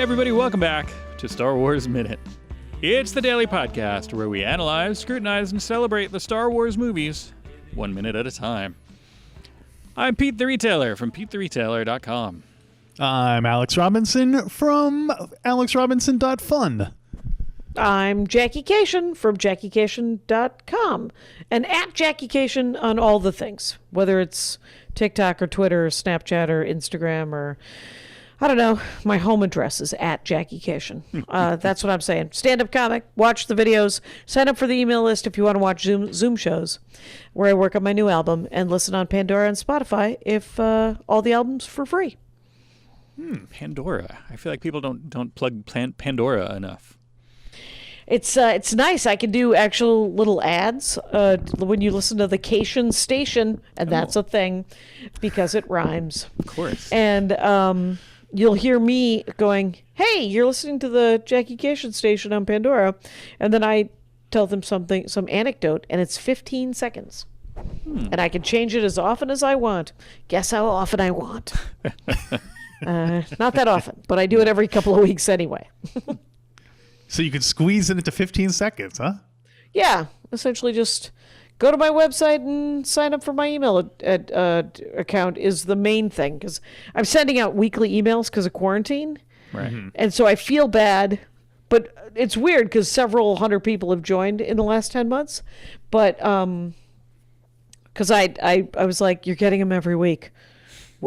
everybody, welcome back to Star Wars Minute. It's the daily podcast where we analyze, scrutinize, and celebrate the Star Wars movies 1 minute at a time. I'm Pete the Retailer from PeteTheRetailer.com. I'm Alex Robinson from AlexRobinson.fun. I'm Jackie Kashian from Jackycation.com and at Jackycation on all the things, whether it's TikTok or Twitter or Snapchat or Instagram or, I don't know, my home address is at Jackycation. That's what I'm saying. Stand-up comic, watch the videos, sign up for the email list if you want to watch Zoom shows where I work on my new album, and listen on Pandora and Spotify if all the albums for free. Pandora. I feel like people don't plug Pandora enough. It's nice. I can do actual little ads when you listen to the Kashian station, and that's a thing because it rhymes. Of course. And you'll hear me going, "Hey, you're listening to the Jackie Kashian station on Pandora," and then I tell them some anecdote, and it's 15 seconds. And I can change it as often as I want. Guess how often I want? Not that often, but I do it every couple of weeks anyway. So you can squeeze it into 15 seconds, huh? Yeah, essentially just go to my website and sign up for my email account is the main thing, because I'm sending out weekly emails because of quarantine. Right. And so I feel bad, but it's weird because several hundred people have joined in the last 10 months. But because I was like, you're getting them every week.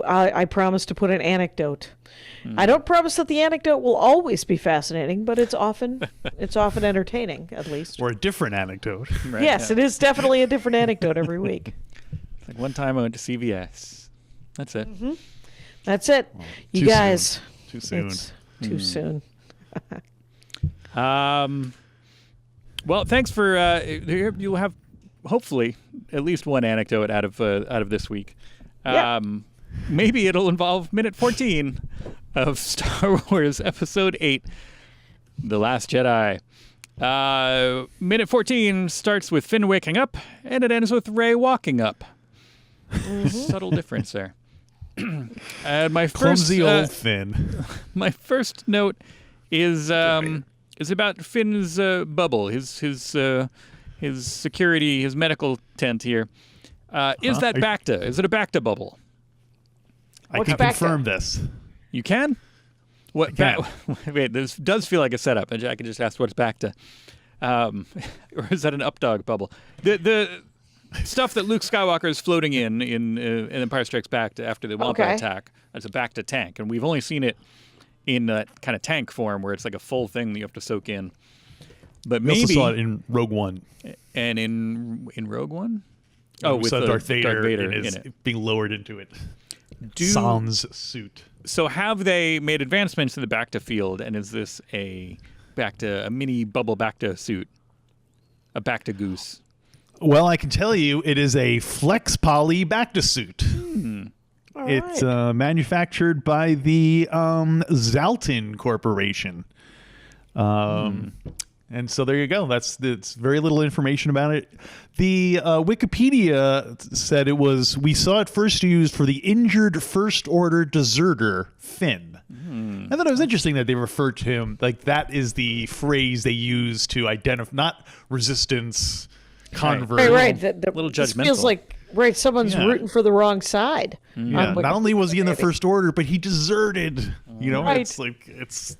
I promise to put an anecdote. I don't promise that the anecdote will always be fascinating, but it's often entertaining, at least. Or a different anecdote. Right, Yes, It is definitely a different anecdote every week. Like one time I went to CVS. That's it. Mm-hmm. That's it. You Too guys. Too soon. It's too soon. Well, thanks for you'll have hopefully at least one anecdote out of this week. Yeah. Maybe it'll involve minute 14 of Star Wars Episode 8, The Last Jedi. Minute 14 starts with Finn waking up, and it ends with Rey walking up. Subtle difference there. My Clumsy first, old Finn. My first note is about Finn's bubble, his security, his medical tent here. Is that Bacta? Is it a Bacta bubble? I can confirm this. You can? What? Wait, this does feel like a setup. And Jackie just asked what's Bacta. Or is that an updog bubble? The stuff that Luke Skywalker is floating in Empire Strikes Back after the Wampa attack. It's a Bacta tank. And we've only seen it in that kind of tank form where it's like a full thing that you have to soak in. But We maybe also saw it in Rogue One. And in Rogue One? We with saw Darth Vader in it being lowered into it. Sans suit. So have they made advancements to the Bacta field, and is this a mini bubble Bacta suit? A Bacta goose? Well, I can tell you it is a Flex Poly Bacta suit. It's manufactured by the Zaltin Corporation. And so there you go. That's very little information about it. The Wikipedia said we saw it first used for the injured First Order deserter Finn. I thought it was interesting that they referred to him, like that is the phrase they use to identify, not resistance, convert. Right. Little judgmental. This feels like, someone's rooting for the wrong side. Yeah. Not only was he in the First Order, but he deserted. Right. It's like, it's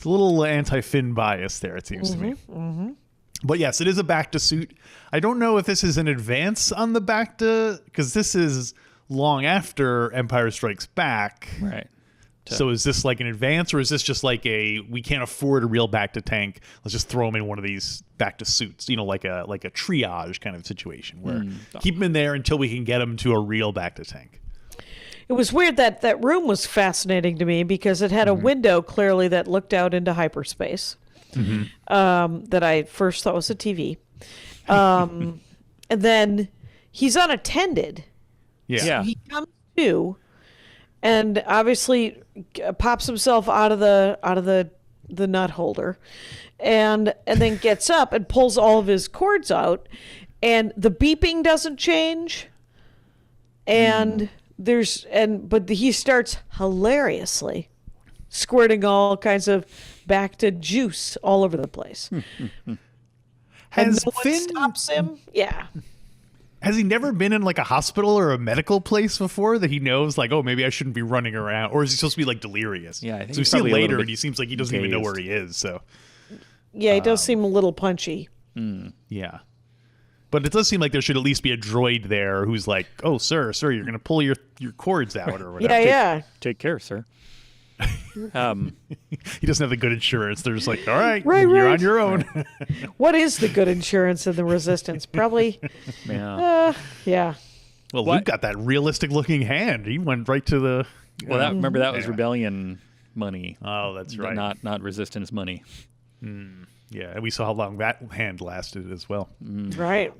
a little anti-Finn bias there, it seems to me. Mm-hmm. But yes, it is a Bacta suit. I don't know if this is an advance on the Bacta, because this is long after Empire Strikes Back. Right. So is this like an advance, or is this just like we can't afford a real Bacta tank, let's just throw them in one of these Bacta suits, like a triage kind of situation where keep them in there until we can get them to a real Bacta tank. It was weird that room was fascinating to me because it had a window clearly that looked out into hyperspace. That I first thought was a TV. And then he's unattended. Yeah. So he comes to and obviously pops himself out of the nut holder and then gets up and pulls all of his cords out, and the beeping doesn't change. And but he starts hilariously squirting all kinds of Bacta juice all over the place. And Has no one Finn stops him? Yeah. Has he never been in like a hospital or a medical place before that he knows like, oh, maybe I shouldn't be running around? Or is he supposed to be like delirious? Yeah, I think so we he's see it probably a little later bit and he seems like he doesn't even know dazed. where he is. So Yeah, he does seem a little punchy. yeah. But it does seem like there should at least be a droid there who's like, oh, sir, you're going to pull your cords out or whatever. Yeah. Take care, sir. He doesn't have the good insurance. They're just like, all right, Right, you're right. on your own. What is the good insurance in the Resistance? Probably, Yeah. yeah. Well, What? Luke got that realistic looking hand. He went right to the. Well, remember that was Yeah. rebellion money, Oh, that's right. not resistance money. Yeah, and we saw how long that hand lasted as well. Right.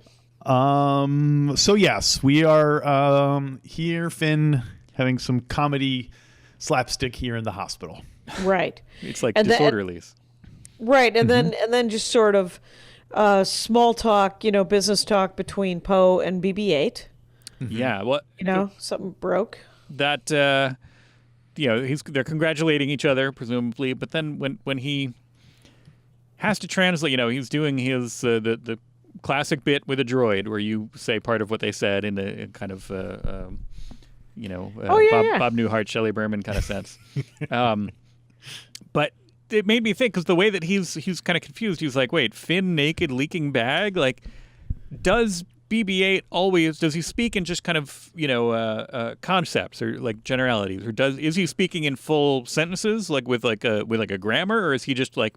So yes, we are here, Finn, having some comedy slapstick here in the hospital. Right. It's like And the- disorderlies. Right, and then just sort of small talk, business talk between Poe and BB8. Yeah. Well, Something broke. that they're congratulating each other presumably, but then when he has to translate, he's doing his the classic bit with a droid where you say part of what they said in a kind of Bob Newhart, Shelley Berman kind of sense. But it made me think, because the way that he's kind of confused, he's like, wait, Finn naked leaking bag? Like, does BB-8 always, does he speak in just kind of, concepts or like generalities, or is he speaking in full sentences, like with a grammar, or is he just like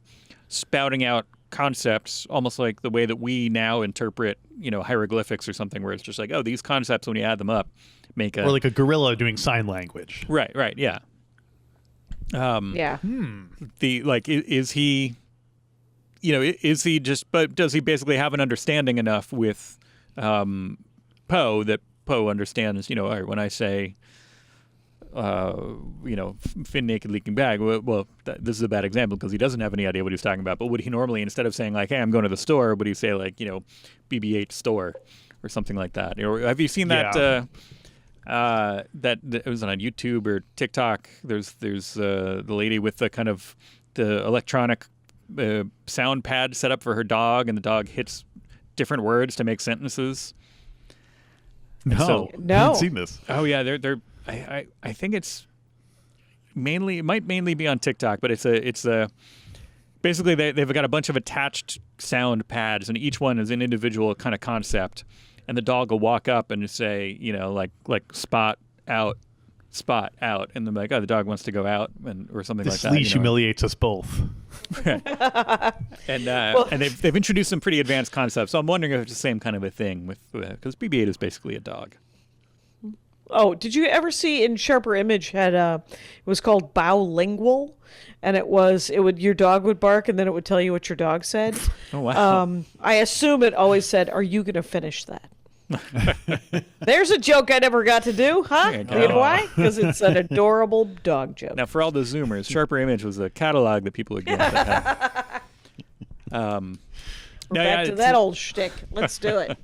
spouting out concepts almost like the way that we now interpret, hieroglyphics or something, where it's just like, oh, these concepts, when you add them up, make a... Or like a gorilla doing sign language. Right, yeah. Yeah. Is he, is he just, but does he basically have an understanding enough with Poe that Poe understands, all right, when I say, Finn naked leaking bag, this is a bad example because he doesn't have any idea what he's talking about, but would he normally, instead of saying like, hey, I'm going to the store, would he say like, BB-8 store or something like that? Or have you seen that, that it was on YouTube or TikTok? There's the lady with the kind of the electronic sound pad set up for her dog, and the dog hits different words to make sentences. No, No. I haven't seen this. Oh yeah, they're. I think it might mainly be on TikTok, but it's a basically they've got a bunch of attached sound pads, and each one is an individual kind of concept. And the dog will walk up and say, like spot out, and then like, oh, the dog wants to go out, or something This like that. leash humiliates us both. And they've introduced some pretty advanced concepts. So I'm wondering if it's the same kind of a thing with because BB-8 is basically a dog. Oh, did you ever see in Sharper Image had it was called Bowlingual, and your dog would bark and then it would tell you what your dog said. Oh wow! I assume it always said, "Are you going to finish that?" There's a joke I never got to do, huh? There you go. You know why? Because it's an adorable dog joke. Now, for all the Zoomers, Sharper Image was a catalog that people would get at that time. We're back to that old shtick. Let's do it.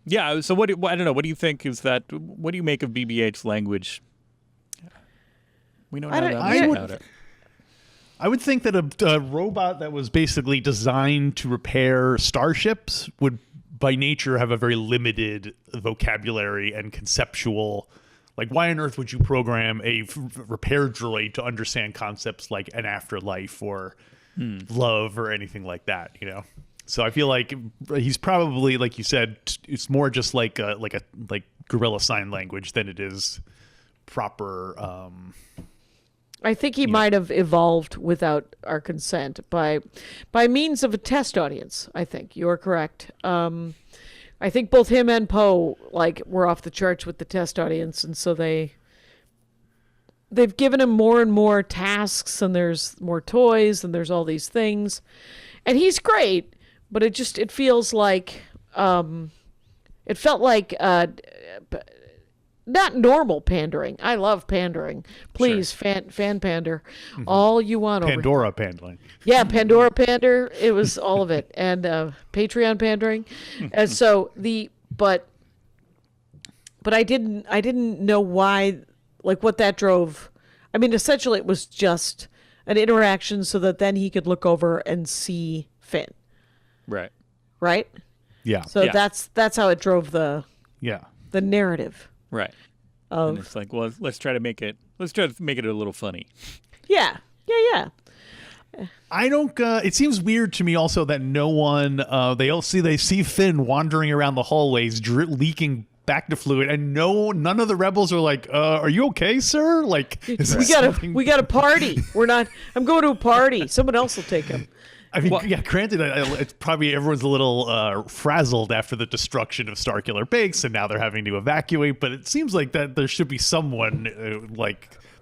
Yeah. So I don't know. What do you think is that? What do you make of BB-8's language? We don't know that much about it. I would think that a robot that was basically designed to repair starships would, by nature, have a very limited vocabulary and conceptual. Like, why on earth would you program a repair droid to understand concepts like an afterlife or love or anything like that? So I feel like he's probably, like you said, it's more just like gorilla sign language than it is proper. I think he might have evolved without our consent by means of a test audience. I think you're correct. I think both him and Poe were off the charts with the test audience, and so they've given him more and more tasks, and there's more toys, and there's all these things, and he's great. But it feels like it felt like not normal pandering. I love pandering. Please, Sure. fan pander, all you want. Pandora pandering. Yeah, Pandora pander. It was all of it, and Patreon pandering. And so but I didn't know why like what that drove. I mean, essentially, it was just an interaction so that then he could look over and see Finn. Right. Right. Yeah. So that's how it drove the narrative. Right. Of, and it's like, well, let's try to make it a little funny. Yeah. I don't. It seems weird to me also that no one. They see Finn wandering around the hallways, leaking back to fluid, and none of the rebels are like, "Are you okay, sir?" Like, we got a party. We're not. I'm going to a party. Someone else will take him. I mean, granted, it's probably everyone's a little frazzled after the destruction of Starkiller Base, and now they're having to evacuate. But it seems like that there should be someone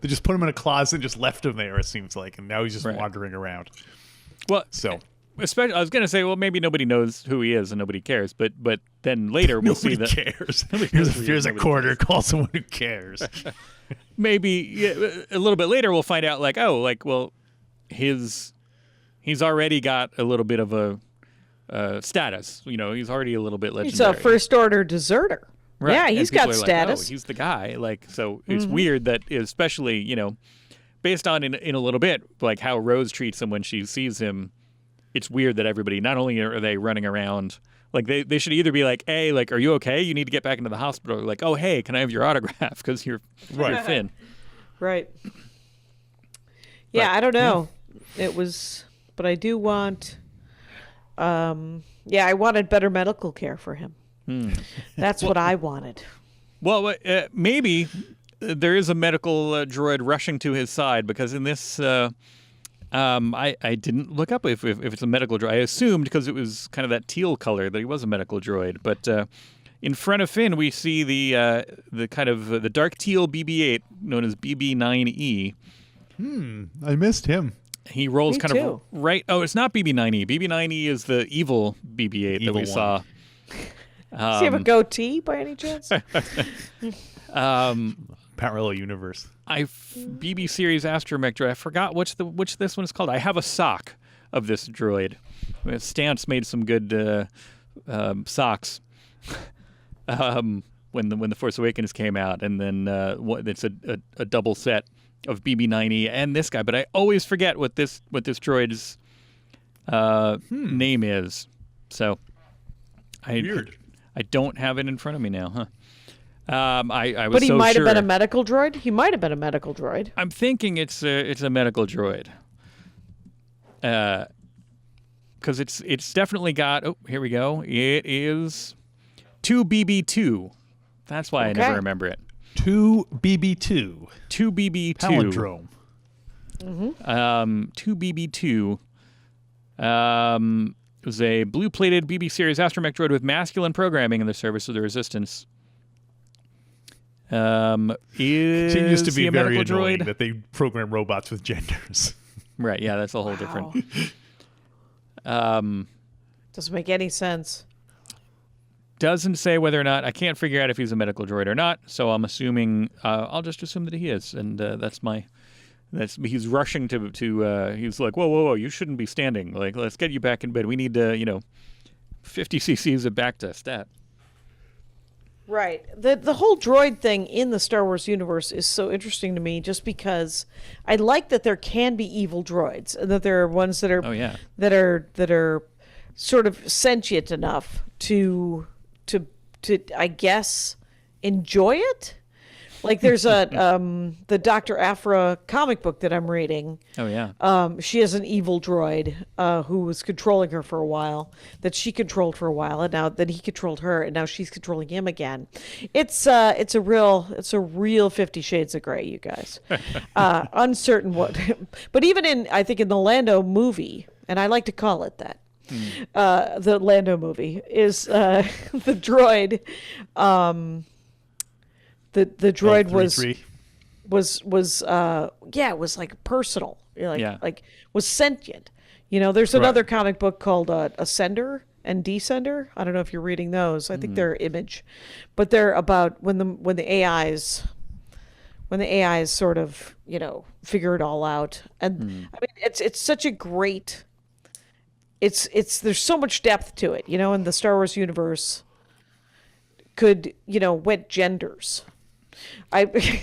they just put him in a closet and just left him there. It seems like, and now he's just wandering around. Well, so especially, I was going to say, well, maybe nobody knows who he is and nobody cares. But then later we'll see that nobody cares. Here's a quarter. Call someone who cares. Maybe a little bit later we'll find out, like, well, he's already got a little bit of a status. You know, he's already a little bit legendary. He's a first order deserter. Right. Yeah, and he's got status. Like, he's the guy. Like, so it's weird that, especially, you know, based on in a little bit, like how Rose treats him when she sees him. It's weird that everybody, not only are they running around, like they should either be like, hey, like, are you okay? You need to get back into the hospital. Or like, oh, hey, can I have your autograph? Because you're Finn. Right. Yeah, I don't know. It was, but I do want, I wanted better medical care for him. That's what I wanted. Well, maybe there is a medical droid rushing to his side, because in this, I didn't look up if it's a medical droid. I assumed, because it was kind of that teal color, that he was a medical droid. But in front of Finn, we see the kind of the dark teal BB8 known as BB9E. I missed him. He rolls kind of right. Oh, it's not BB9E. BB9E is the evil BB8 that we saw. Does he have a goatee by any chance? Parallel universe. BB series astromech droid. I forgot which this one is called. I have a sock of this droid. Stance made some good socks when the Force Awakens came out, and then it's a double set of BB9E and this guy. But I always forget what this droid's name is. So Weird. I don't have it in front of me now, huh? I was but he so might sure. have been a medical droid. He might have been a medical droid. I'm thinking it's a medical droid. Because it's definitely got. Oh, here we go. It is 2BB2. That's why I never remember it. 2BB2. 2BB2. Palindrome. 2BB2. It was a blue-plated BB series astromech droid with masculine programming in the service of the Resistance. Continues to be very annoying droid? that they program robots with genders. Right, yeah, that's a whole different. Doesn't make any sense. Doesn't say whether or not. I can't figure out if he's a medical droid or not, so I'm assuming. I'll just assume that he is, and he's rushing to. He's like, whoa! You shouldn't be standing. Like, let's get you back in bed. We need 50 cc's of back to stat. Right. The whole droid thing in the Star Wars universe is so interesting to me, just because I like that there can be evil droids, and that there are ones that are that are sort of sentient enough to I guess enjoy it. Like there's the Dr. Aphra comic book that I'm reading. Oh yeah. She has an evil droid who was controlling her for a while, that she controlled for a while, and now that he controlled her, and now she's controlling him again. It's a real 50 Shades of Grey, you guys. Uncertain what, but even I think in the Lando movie, and I like to call it that. The Lando movie is the droid. The droid was like personal, like was sentient. There's another comic book called Ascender and Descender. I don't know if you're reading those. I think they're Image, but they're about when the AIs sort of figure it all out. And I mean it's such a great. There's so much depth to it, and the Star Wars universe could went genders.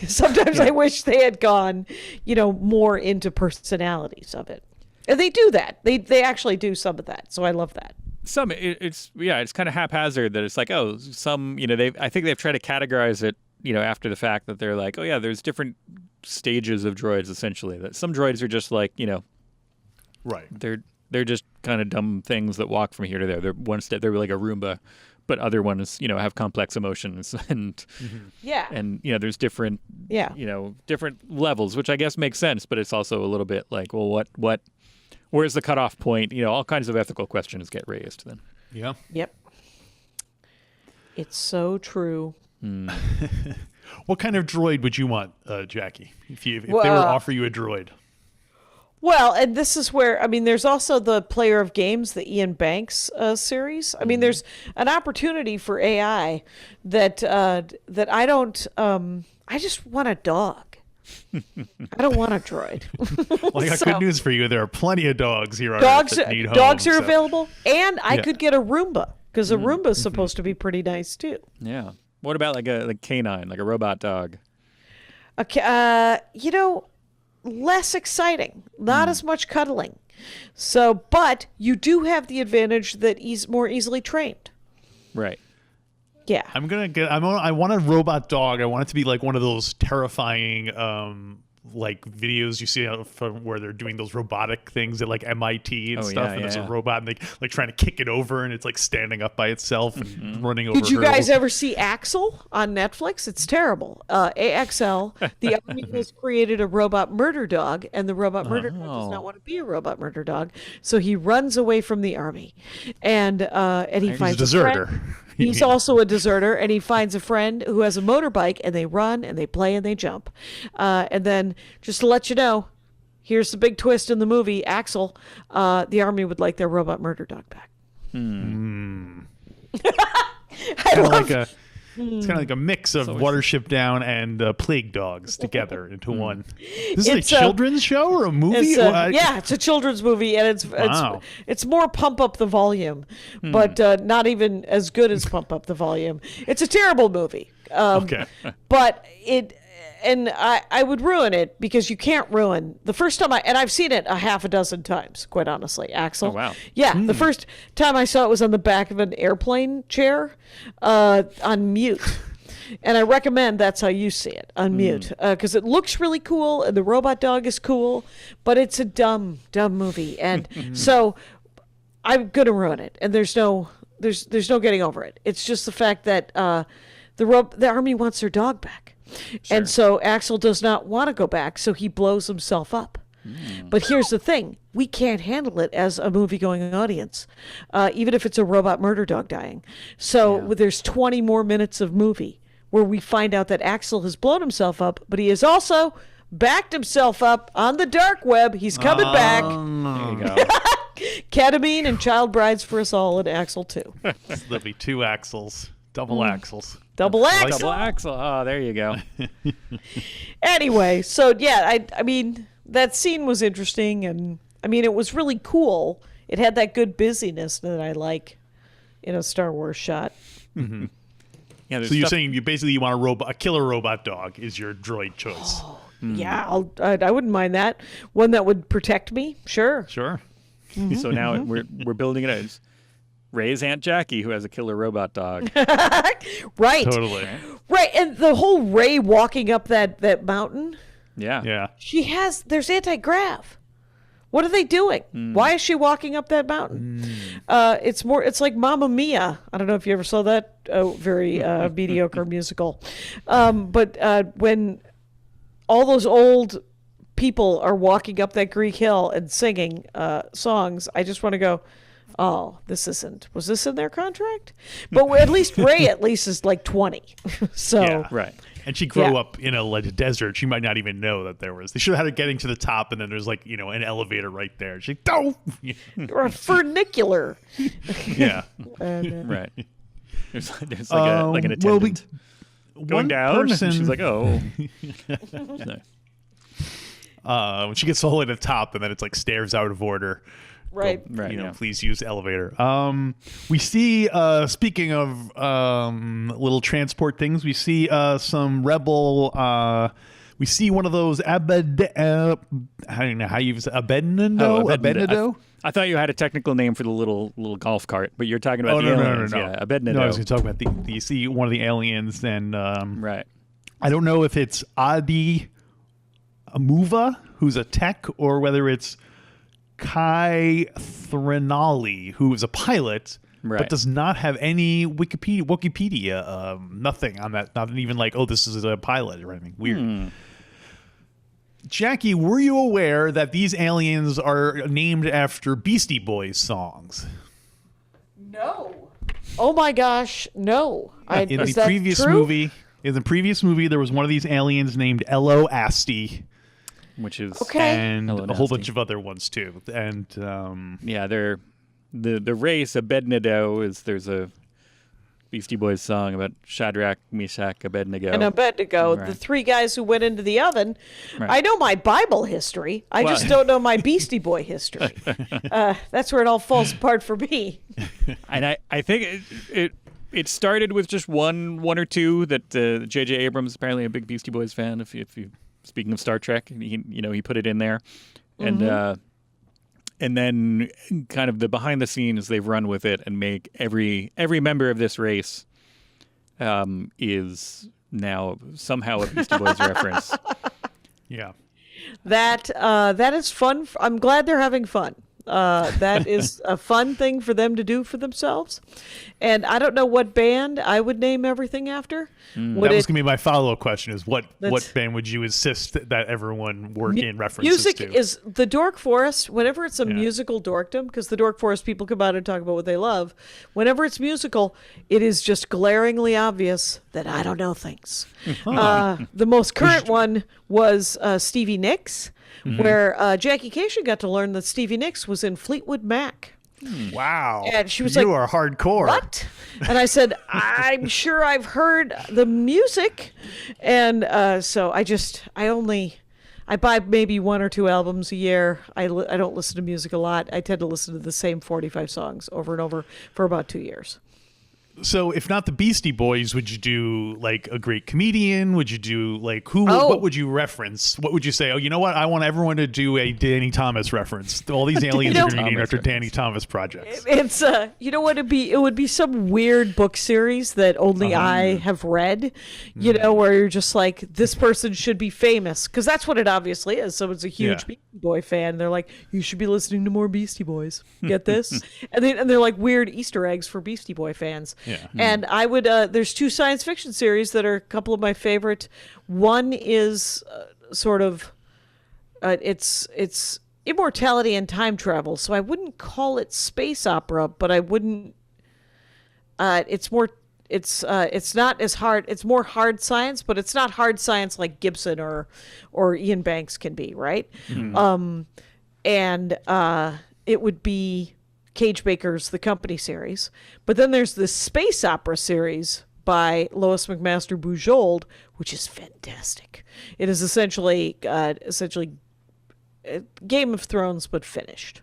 Sometimes I wish they had gone, more into personalities of it. And they do that. They actually do some of that. So I love that. It's kind of haphazard that it's like, oh, some, I think they've tried to categorize it, after the fact that they're like, oh yeah, there's different stages of droids essentially. That some droids are just like, right. They're just kind of dumb things that walk from here to there. They're like a Roomba, but other ones, have complex emotions and and there's different different levels, which I guess makes sense, but it's also a little bit like, well, where's the cutoff point? All kinds of ethical questions get raised then. Yeah. Yep. It's so true. What kind of droid would you want, Jackie, if they were to offer you a droid? Well, and this is where, there's also the Player of Games, the Ian Banks series. There's an opportunity for AI that I don't, I just want a dog. I don't want a droid. Well, I got good news for you. There are plenty of dogs here on dogs, Earth that need homes. Dogs are available, and I could get a Roomba, because a Roomba is supposed to be pretty nice, too. Yeah. What about like a canine, like a robot dog? Less exciting, not as much cuddling. So, but you do have the advantage that he's more easily trained. Right. Yeah. I want a robot dog. I want it to be like one of those terrifying like videos you see from where they're doing those robotic things at like MIT and stuff, and there's a robot and they like trying to kick it over and it's like standing up by itself and running over. Did you guys ever see Axel on Netflix? It's terrible. AXL, the Army has created a robot murder dog, and the robot murder dog does not want to be a robot murder dog, so he runs away from the Army, and he finds a deserter. He's also a deserter, and he finds a friend who has a motorbike, and they run, and they play, and they jump. And then, just to let you know, here's the big twist in the movie, Axel, the Army would like their robot murder dog back. It's kind of like a mix of Watership Down and Plague Dogs together into one. This is a children's show or a movie? It's a children's movie, and it's more Pump Up the Volume, but not even as good as Pump Up the Volume. It's a terrible movie. Okay. But I would ruin it because you can't ruin the first time I've seen it a half a dozen times, quite honestly, Axel. Oh, wow. Yeah. The first time I saw it was on the back of an airplane chair, on mute. And I recommend that's how you see it, on mute, because it looks really cool and the robot dog is cool, but it's a dumb movie. And so I'm going to ruin it. And there's no getting over it. It's just the fact that, the Army wants their dog back. Sure. And so Axel does not want to go back, so he blows himself up. But here's the thing. We can't handle it as a movie-going audience, even if it's a robot murder dog dying. So there's 20 more minutes of movie where we find out that Axel has blown himself up, but he has also backed himself up on the dark web. He's coming back. There you go. Ketamine and child brides for us all, and Axel too. There'll be two Axels. Double Axels. Double Axel. Double Axel. Oh, there you go. Anyway, so yeah, I mean, that scene was interesting, and I mean, it was really cool. It had that good busyness that I like in a Star Wars shot. Mm-hmm. Yeah, so you're saying you want a killer robot dog is your droid choice. Yeah, I wouldn't mind that. One that would protect me, sure. Sure. Mm-hmm. So now we're building it as Ray's Aunt Jackie, who has a killer robot dog. Right. Totally. Right, and the whole Ray walking up that mountain. Yeah. Yeah. There's anti-grav. What are they doing? Why is she walking up that mountain? It's like Mamma Mia. I don't know if you ever saw that very mediocre musical. But when all those old people are walking up that Greek hill and singing songs, I just want to go, oh, was this in their contract? But at least Ray is like 20. So yeah, right. And she grew up in a desert. She might not even know that there was. They should have had her getting to the top, and then there's like an elevator right there. She's like, "Oh!" Or a funicular. Yeah. Right. There's like an attendant going down. And she's like, "Oh." No. When she gets all the way to the top, and then it's like stairs out of order. Right. Right, You know, yeah. please use elevator. We see, speaking of little transport things, we see some rebel. We see one of those I don't know how you say Abednego. I thought you had a technical name for the little golf cart, but you're talking about Oh, the no, aliens. no. Yeah, Abednego. No, I was going to talk about you see one of the aliens, and Right. I don't know if it's Adi Amuva, who's a tech, or whether it's Kai Threnali, who is a pilot, Right. but does not have any Wikipedia, nothing on that. Not even like, oh, this is a pilot or anything. Weird. Jackie, were you aware that these aliens are named after Beastie Boys songs? No. Oh my gosh, no. In is the that previous true? movie, there was one of these aliens named Elo Asti, Which is Okay. and Hello, a whole Nasty. bunch of other ones too. And yeah, they're the race Abednego there's a Beastie Boys song about Shadrach, Meshach, Abednego. And Abednego, Right. the three guys who went into the oven. Right. I know my Bible history. I just don't know my Beastie Boy history. That's where it all falls apart for me. And I think it started with just one or two that J.J. Abrams, apparently a big Beastie Boys fan. If you speaking of Star Trek, he put it in there, and then kind of the behind the scenes they've run with it and make every member of this race is now somehow a Beastie Boys reference. yeah. That is fun. I'm glad they're having fun. That is a fun thing for them to do for themselves. And I don't know what band I would name everything after. That was going to be my follow-up question: is what band would you insist that everyone work in references music to? is the Dork Forest. Whenever it's a musical dorkdom, because the Dork Forest people come out and talk about what they love. Whenever it's musical, it is just glaringly obvious that I don't know things. The most current one was Stevie Nicks, where Jackie Kashian got to learn that Stevie Nicks was in Fleetwood Mac. Wow. And she was you like, are hardcore. What? And I said, I'm sure I've heard the music. And so I buy maybe one or two albums a year. I don't listen to music a lot. I tend to listen to the same 45 songs over and over for about 2 years. So if not the Beastie Boys, would you do like a great comedian? Would you do like who? What would you reference? What would you say? Oh, you know what? I want everyone to do a Danny Thomas reference. All these aliens are going to be named after Danny Thomas projects. It's you know what it'd be? It would be some weird book series that only I have read. You know, where you're just like, this person should be famous, because that's what it obviously is. Someone's a huge Beastie Boy fan. They're like, you should be listening to more Beastie Boys. Get this? and they're like weird Easter eggs for Beastie Boy fans. Yeah. And I would, there's two science fiction series that are a couple of my favorite. One is it's immortality and time travel. So I wouldn't call it space opera, but I wouldn't, it's not as hard. It's more hard science, but it's not hard science like Gibson or Ian Banks can be, right? It would be Cage Baker's The Company series. But then there's this space opera series by Lois McMaster Bujold, which is fantastic. It is essentially Game of Thrones, but finished.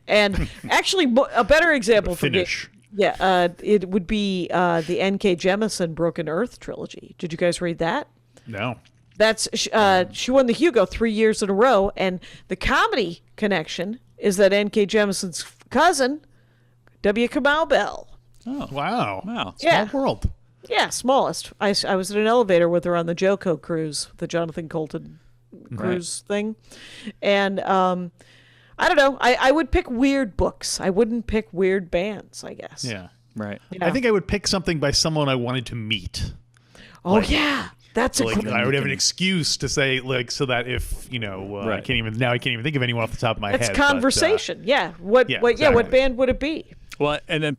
And actually, a better example for Finish. it would be the N.K. Jemisin Broken Earth trilogy. Did you guys read that? No. That's she won the Hugo 3 years in a row, and the comedy connection is that N.K. Jemisin's cousin, W. Kamau Bell. Oh, wow. Wow. Yeah. Small world. Yeah, smallest. I was in an elevator with her on the Joko cruise, the Jonathan Colton cruise thing. And I don't know. I would pick weird books. I wouldn't pick weird bands, I guess. Yeah. Right. Yeah. I think I would pick something by someone I wanted to meet. Oh, yeah. That's a Like great I would have an excuse to say, like, so that if I can't even think of anyone off the top of my head. That's but, conversation. What exactly. band would it be? Well, and then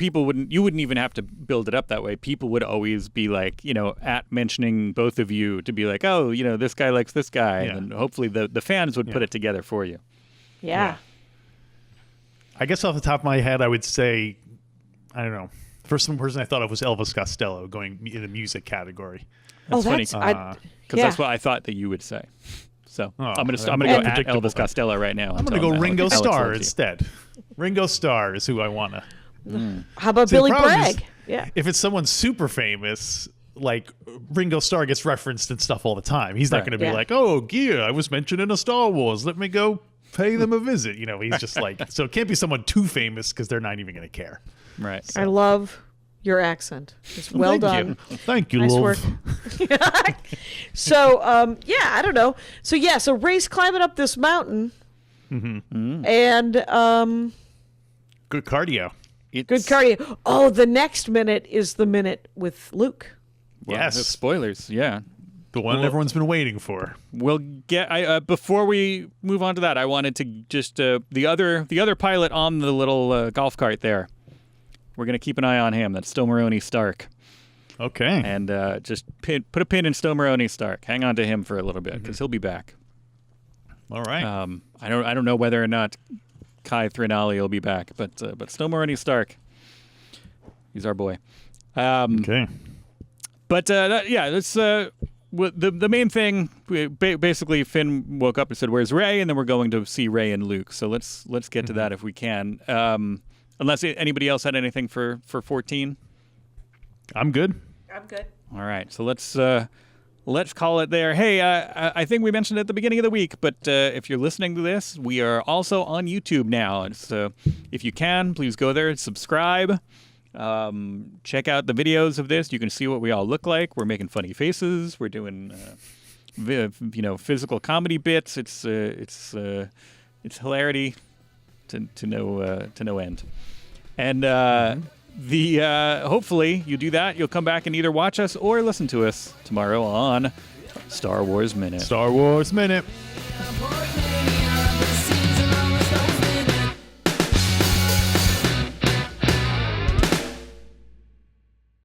you wouldn't even have to build it up that way. People would always be like, at mentioning both of you to be like, oh, this guy likes this guy. Yeah. And hopefully the fans would put it together for you. Yeah. I guess off the top of my head, I would say, I don't know. First person I thought of was Elvis Costello, going in the music category. That's funny. That's Because that's what I thought that you would say. So I'm gonna go at predictable, Elvis Costello right now. I'm going to go Ringo Starr instead. Ringo Starr is who I want to. How about See, the Billy problem Bragg? is, Yeah. if it's someone super famous, like Ringo Starr gets referenced and stuff all the time. He's not Right. going to be Yeah. like, oh, yeah, I was mentioned in a Star Wars. Let me go pay them a visit. You know, he's just like, so it can't be someone too famous because they're not even going to care. Right. I love your accent. It's well Thank done. you. Thank you, Nice love. work. So, yeah, I don't know. So, yeah, so Rey's climbing up this mountain. And Good cardio. good cardio. Oh, the next minute is the minute with Luke. Well, Yes. no spoilers. Yeah. The one everyone's been waiting for. We'll get. Before we move on to that, I wanted to just the other pilot on the little golf cart there. We're gonna keep an eye on him. That's Stowe Maroney Stark, Okay. and just put a pin in Stowe Maroney Stark. Hang on to him for a little bit because he'll be back. All right. I don't know whether or not Kai Thrinali will be back, but Stowe Maroney Stark, he's our boy. Okay. But that's the main thing. Basically, Finn woke up and said, "Where's Rey?" And then we're going to see Rey and Luke. So let's get to that if we can. Unless anybody else had anything for 14. I'm good. I'm good. All right, so let's call it there. Hey, I think we mentioned it at the beginning of the week, but if you're listening to this, we are also on YouTube now. So if you can, please go there and subscribe. Check out the videos of this. You can see what we all look like. We're making funny faces. We're doing, physical comedy bits. It's hilarity to no end. And hopefully you do that. You'll come back and either watch us or listen to us tomorrow on Star Wars Minute. Star Wars Minute. Boy,